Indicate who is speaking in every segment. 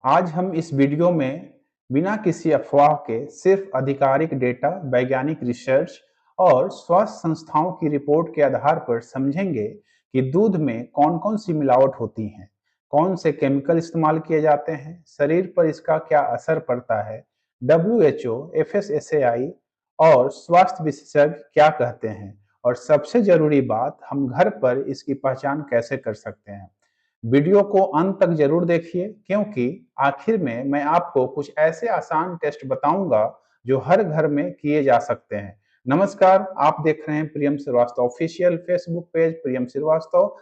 Speaker 1: आज हम इस वीडियो में बिना किसी अफवाह के सिर्फ आधिकारिक डेटा, वैज्ञानिक रिसर्च और स्वास्थ्य संस्थाओं की रिपोर्ट के आधार पर समझेंगे कि दूध में कौन-कौन सी मिलावट होती हैं, कौन से केमिकल इस्तेमाल किए जाते हैं, शरीर पर इसका क्या असर पड़ता है, डब्ल्यूएचओ, एफएसएसएआई और स्वास्थ्य विशेषज्ञ क्या कहते हैं और सबसे जरूरी बात, हम घर पर इसकी पहचान कैसे कर सकते हैं। वीडियो को अंत तक जरूर देखिए क्योंकि आखिर में मैं आपको कुछ ऐसे आसान टेस्ट बताऊंगा जो हर घर में किए जा सकते हैं। नमस्कार, आप देख रहे हैं प्रियम श्रीवास्तव ऑफिशियल फेसबुक पेज प्रियम श्रीवास्तव।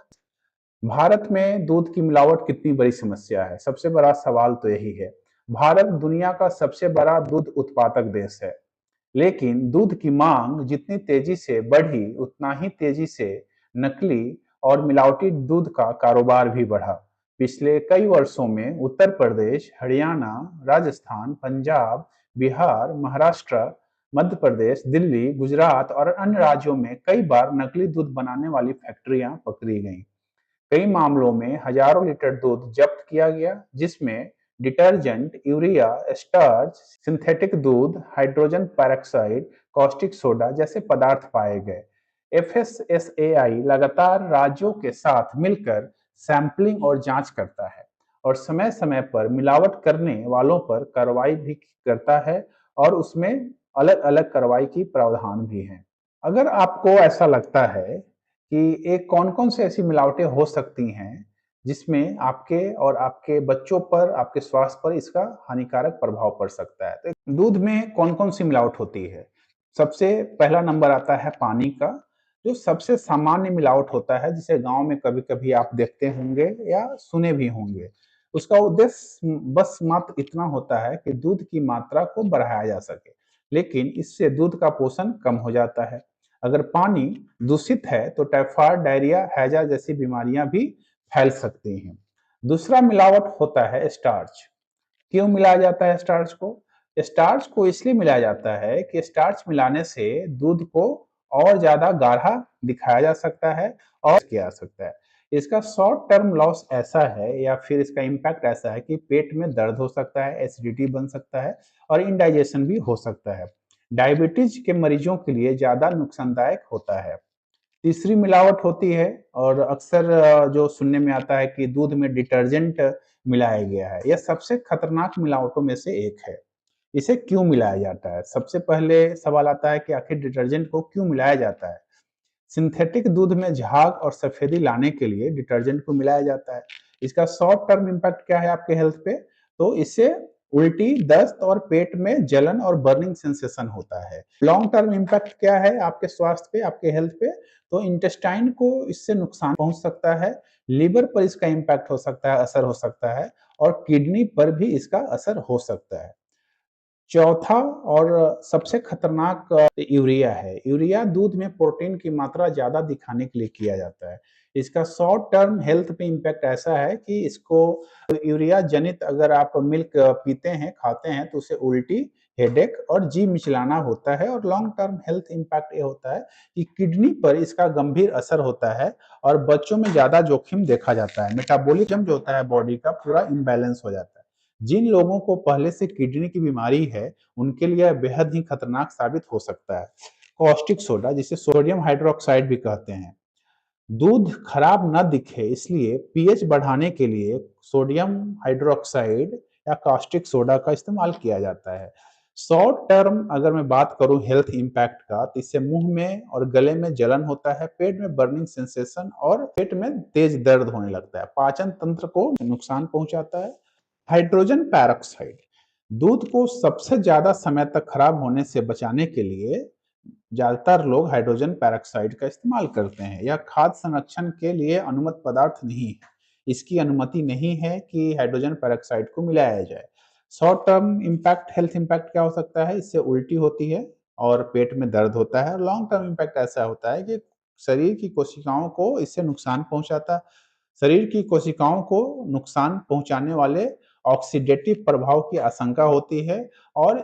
Speaker 1: भारत में दूध की मिलावट कितनी बड़ी समस्या है? सबसे बड़ा सवाल तो यही है। भारत दुनिया का सबसे बड़ा दूध उत्पादक देश है, लेकिन दूध की मांग जितनी तेजी से बढ़ी उतना ही तेजी से नकली और मिलावटी दूध का कारोबार भी बढ़ा। पिछले कई वर्षों में उत्तर प्रदेश, हरियाणा, राजस्थान, पंजाब, बिहार, महाराष्ट्र, मध्य प्रदेश, दिल्ली, गुजरात और अन्य राज्यों में कई बार नकली दूध बनाने वाली फैक्ट्रियां पकड़ी गईं। कई मामलों में हजारों लीटर दूध जब्त किया गया, जिसमें डिटर्जेंट, यूरिया, स्टार्च, सिंथेटिक दूध, हाइड्रोजन पेरोक्साइड, कॉस्टिक सोडा जैसे पदार्थ पाए गए। एफएसएसएआई लगातार राज्यों के साथ मिलकर सैंपलिंग और जांच करता है और समय समय पर मिलावट करने वालों पर कार्रवाई भी करता है और उसमें अलग अलग कार्रवाई की प्रावधान भी हैं। अगर आपको ऐसा लगता है कि एक कौन-कौन सी ऐसी मिलावटें हो सकती हैं, जिसमें आपके और आपके बच्चों पर, आपके स्वास्थ्य पर इसका हानिकारक प्रभाव पड़ सकता है। तो दूध में कौन-कौन सी मिलावट होती है? सबसे पहला नंबर आता है पानी का, जो सबसे सामान्य मिलावट होता है, जिसे गाँव में कभी-कभी आप देखते होंगे या सुने भी होंगे। उसका उद्देश्य बस मात्र इतना होता है कि दूध की मात्रा को बढ़ाया जा सके, लेकिन इससे दूध का पोषण कम हो जाता है। अगर पानी दूषित है तो टाइफाइड, डायरिया, हैजा जैसी बीमारियां भी फैल सकती हैं। दूसरा मिलावट होता है स्टार्च। क्यों मिलाया जाता है स्टार्च को? स्टार्च को इसलिए मिलाया जाता है कि स्टार्च मिलाने से दूध को और ज्यादा गाढ़ा दिखाया जा सकता है और किया जा सकता है। इसका शॉर्ट टर्म लॉस ऐसा है या फिर इसका इम्पैक्ट ऐसा है कि पेट में दर्द हो सकता है, एसिडिटी बन सकता है और इंडाइजेशन भी हो सकता है। डायबिटीज के मरीजों के लिए ज्यादा नुकसानदायक होता है। तीसरी मिलावट होती है और अक्सर जो सुनने में आता है कि दूध में डिटर्जेंट मिलाया गया है। यह सबसे खतरनाक मिलावटों में से एक है। इसे क्यों मिलाया जाता है? सबसे पहले सवाल आता है कि आखिर डिटर्जेंट को क्यों मिलाया जाता है? सिंथेटिक दूध में झाग और सफेदी लाने के लिए डिटर्जेंट को मिलाया जाता है। इसका शॉर्ट टर्म इम्पैक्ट क्या है आपके हेल्थ पे? तो इससे उल्टी, दस्त और पेट में जलन और बर्निंग सेंसेशन होता है। लॉन्ग टर्म इम्पैक्ट क्या है आपके स्वास्थ्य पे, आपके हेल्थ पे? तो इंटेस्टाइन को इससे नुकसान पहुंच सकता है, लिवर पर इसका इम्पैक्ट हो सकता है, असर हो सकता है और किडनी पर भी इसका असर हो सकता है। चौथा और सबसे खतरनाक यूरिया है। यूरिया दूध में प्रोटीन की मात्रा ज़्यादा दिखाने के लिए किया जाता है। इसका शॉर्ट टर्म हेल्थ पे इम्पैक्ट ऐसा है कि इसको यूरिया जनित अगर आप मिल्क पीते हैं, खाते हैं तो उससे उल्टी, हेडेक और जी मिचलाना होता है और लॉन्ग टर्म हेल्थ इम्पैक्ट ये होता है कि किडनी पर इसका गंभीर असर होता है और बच्चों में ज़्यादा जोखिम देखा जाता है। मेटाबॉलिज्म जो होता है बॉडी का पूरा इम्बैलेंस हो जाता है। जिन लोगों को पहले से किडनी की बीमारी है, उनके लिए यह बेहद ही खतरनाक साबित हो सकता है। कॉस्टिक सोडा, जिसे सोडियम हाइड्रोक्साइड भी कहते हैं, दूध खराब न दिखे इसलिए पीएच बढ़ाने के लिए सोडियम हाइड्रोक्साइड या कास्टिक सोडा का इस्तेमाल किया जाता है। शॉर्ट टर्म अगर मैं बात करूं हेल्थ इम्पैक्ट का, तो इससे मुंह में और गले में जलन होता है, पेट में बर्निंग सेंसेशन और पेट में तेज दर्द होने लगता है, पाचन तंत्र को नुकसान पहुंचाता है। हाइड्रोजन पेरोक्साइड, दूध को सबसे ज्यादा समय तक खराब होने से बचाने के लिए ज्यादातर लोग हाइड्रोजन पेरोक्साइड का इस्तेमाल करते हैं। यह खाद्य संरक्षण के लिए अनुमत पदार्थ नहीं है। इसकी अनुमति नहीं है कि हाइड्रोजन पेरोक्साइड को मिलाया जाए। Short term impact, health impact क्या हो सकता है? इससे उल्टी होती है और पेट में दर्द होता है। और लॉन्ग टर्म इम्पैक्ट ऐसा होता है कि शरीर की कोशिकाओं को इससे नुकसान पहुंचाता है। शरीर की कोशिकाओं को नुकसान पहुंचाने वाले ऑक्सीडेटिव प्रभाव की आशंका होती है। और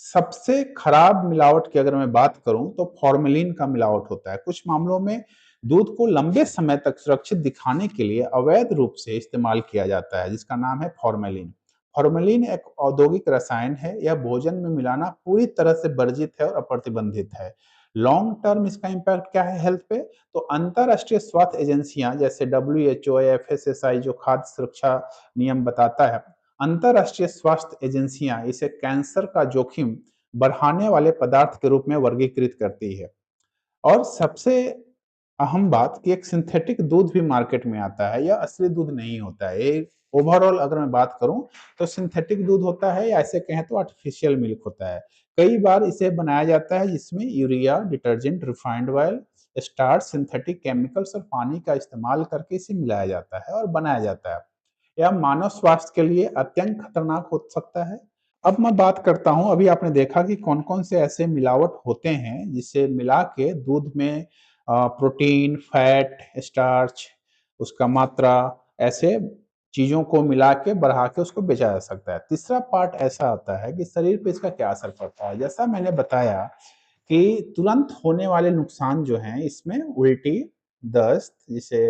Speaker 1: सबसे खराब मिलावट की अगर मैं बात करूं तो फॉर्मेलिन का मिलावट होता है। कुछ मामलों में दूध को लंबे समय तक सुरक्षित दिखाने के लिए अवैध रूप से इस्तेमाल किया जाता है, जिसका नाम है फॉर्मेलिन। फॉर्मेलिन एक औद्योगिक रसायन है, यह भोजन में मिलाना पूरी तरह से वर्जित है और अप्रतिबंधित है। लॉन्ग टर्म इसका इम्पैक्ट क्या है हेल्थ पे? तो अंतरराष्ट्रीय स्वास्थ्य एजेंसियां जैसे डब्ल्यूएचओ या एफएसएसआई जो खाद्य सुरक्षा नियम बताता है, अंतरराष्ट्रीय स्वास्थ्य एजेंसियां इसे कैंसर का जोखिम बढ़ाने वाले पदार्थ के रूप में वर्गीकृत करती है। और सबसे अहम बात कि एक सिंथेटिक दूध भी मार्केट में आता है, यह असली दूध नहीं होता है। ये ओवरऑल अगर मैं बात करूं तो सिंथेटिक दूध होता है या ऐसे कहें तो आर्टिफिशियल मिल्क होता है। कई बार इसे बनाया जाता है जिसमें urea, detergent, refined oil, starch, synthetic chemicals और पानी का इस्तेमाल करके इसे मिलाया जाता है और बनाया जाता है। यह मानव स्वास्थ्य के लिए अत्यंत खतरनाक हो सकता है। अब मैं बात करता हूं, अभी आपने देखा कि कौन कौन से ऐसे मिलावट होते हैं जिसे मिला के दूध में प्रोटीन, फैट, स्टार्च, उसका मात्रा, ऐसे चीजों को मिला के बढ़ा के उसको बेचा जा सकता है। तीसरा पार्ट ऐसा आता है कि शरीर पे इसका क्या असर पड़ता है। जैसा मैंने बताया कि तुरंत होने वाले नुकसान जो हैं इसमें उल्टी, दस्त जिसे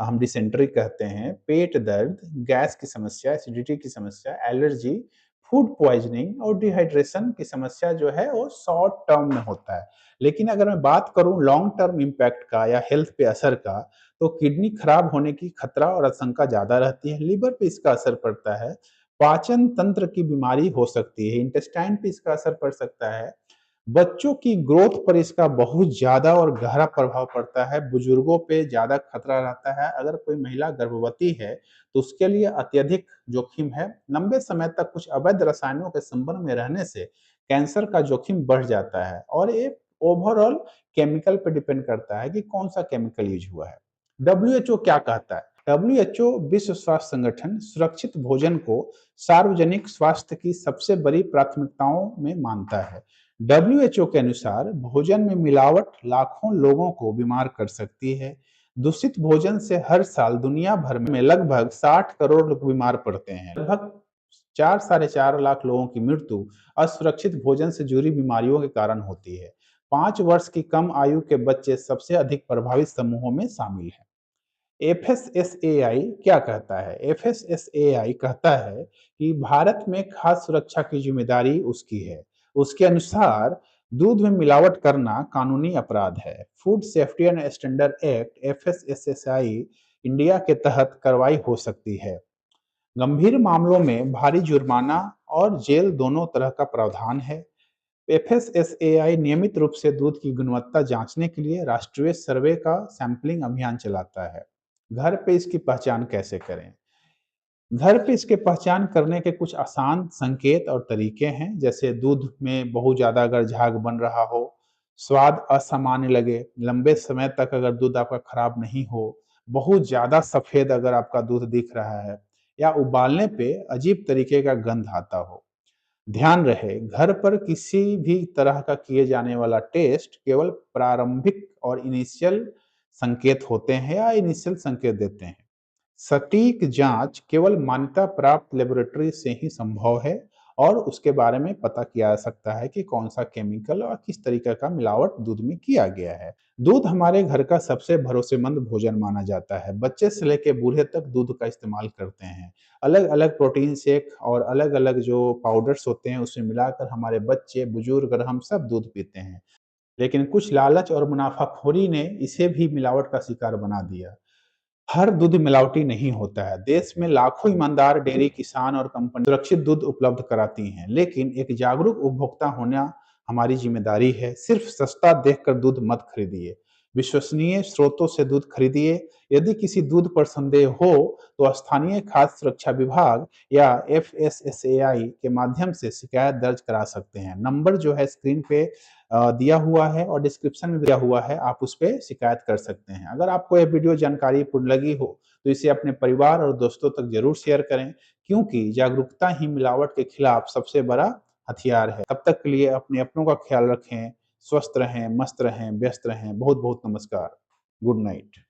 Speaker 1: हम डिसेंट्री कहते हैं, पेट दर्द, गैस की समस्या, एसिडिटी की समस्या, एलर्जी, फूड पॉइजनिंग और डिहाइड्रेशन की समस्या जो है वो शॉर्ट टर्म में होता है। लेकिन अगर मैं बात करूं लॉन्ग टर्म इम्पैक्ट का या हेल्थ पे असर का, तो किडनी खराब होने की खतरा और आशंका ज्यादा रहती है, लिवर पे इसका असर पड़ता है, पाचन तंत्र की बीमारी हो सकती है, इंटेस्टाइन पे इसका असर पड़ सकता है, बच्चों की ग्रोथ पर इसका बहुत ज्यादा और गहरा प्रभाव पड़ता है, बुजुर्गों पे ज्यादा खतरा रहता है। अगर कोई महिला गर्भवती है तो उसके लिए अत्यधिक जोखिम है। लंबे समय तक कुछ अवैध रसायनों के संपर्क में रहने से कैंसर का जोखिम बढ़ जाता है और ये ओवरऑल केमिकल पे डिपेंड करता है कि कौन सा केमिकल यूज हुआ है। डब्ल्यूएचओ क्या कहता है? डब्ल्यूएचओ विश्व स्वास्थ्य संगठन सुरक्षित भोजन को सार्वजनिक स्वास्थ्य की सबसे बड़ी प्राथमिकताओं में मानता है। डब्ल्यूएचओ के अनुसार भोजन में मिलावट लाखों लोगों को बीमार कर सकती है। दूषित भोजन से हर साल दुनिया भर में लगभग 60 करोड़ लोग बीमार पड़ते हैं। लगभग 4 साढ़े 4 लाख लोगों की मृत्यु असुरक्षित भोजन से जुड़ी बीमारियों के कारण होती है। 5 वर्ष की कम आयु के बच्चे सबसे अधिक प्रभावित समूहों में शामिल हैं। एफएसएसएआई क्या कहता है? एफएसएसएआई कहता है कि भारत में खाद्य सुरक्षा की जिम्मेदारी उसकी है। उसके अनुसार दूध में मिलावट करना कानूनी अपराध है। Food safety and standard act FSSAI India के तहत कार्रवाई हो सकती है। गंभीर मामलों में भारी जुर्माना और जेल दोनों तरह का प्रावधान है। एफएसएसएआई नियमित रूप से दूध की गुणवत्ता जांचने के लिए राष्ट्रीय सर्वे का सैंपलिंग अभियान चलाता है। घर पे इसकी पहचान कैसे करें? घर पे इसके पहचान करने के कुछ आसान संकेत और तरीके हैं, जैसे दूध में बहुत ज्यादा अगर झाग बन रहा हो, स्वाद असामान्य लगे, लंबे समय तक अगर दूध आपका खराब नहीं हो, बहुत ज्यादा सफेद अगर आपका दूध दिख रहा है, या उबालने पे अजीब तरीके का गंध आता हो। ध्यान रहे, घर पर किसी भी तरह का किए जाने वाला टेस्ट केवल प्रारंभिक और इनिशियल संकेत होते हैं या इनिशियल संकेत देते हैं। सटीक जांच केवल मान्यता प्राप्त लेबोरेटरी से ही संभव है और उसके बारे में पता किया जा सकता है कि कौन सा केमिकल और किस तरीके का मिलावट दूध में किया गया है। दूध हमारे घर का सबसे भरोसेमंद भोजन माना जाता है। बच्चे से लेकर बूढ़े तक दूध का इस्तेमाल करते हैं। अलग अलग प्रोटीन शेक और अलग अलग जो पाउडर्स होते हैं उसमें मिलाकर हमारे बच्चे, बुजुर्ग और हम सब दूध पीते हैं। लेकिन कुछ लालच और मुनाफाखोरी ने इसे भी मिलावट का शिकार बना दिया। हर दूध मिलावटी नहीं होता है। देश में लाखों ईमानदार डेयरी किसान और कंपनी सुरक्षित दूध उपलब्ध कराती हैं, लेकिन एक जागरूक उपभोक्ता होना हमारी जिम्मेदारी है। सिर्फ सस्ता देखकर दूध मत खरीदिए, विश्वसनीय स्रोतों से दूध खरीदिए। यदि किसी दूध पर संदेह हो तो स्थानीय खाद्य सुरक्षा विभाग या एफएसएसएआई के माध्यम से शिकायत दर्ज करा सकते हैं। नंबर जो है स्क्रीन पे दिया हुआ है और डिस्क्रिप्शन में दिया हुआ है, आप उस पर शिकायत कर सकते हैं। अगर आपको यह वीडियो जानकारीपूर्ण लगी हो तो इसे अपने परिवार और दोस्तों तक जरूर शेयर करें, क्योंकि जागरूकता ही मिलावट के खिलाफ सबसे बड़ा हथियार है। तब तक के लिए अपने अपनों का ख्याल रखें, स्वस्थ रहें, मस्त रहें, व्यस्त रहें। बहुत बहुत नमस्कार। Good night.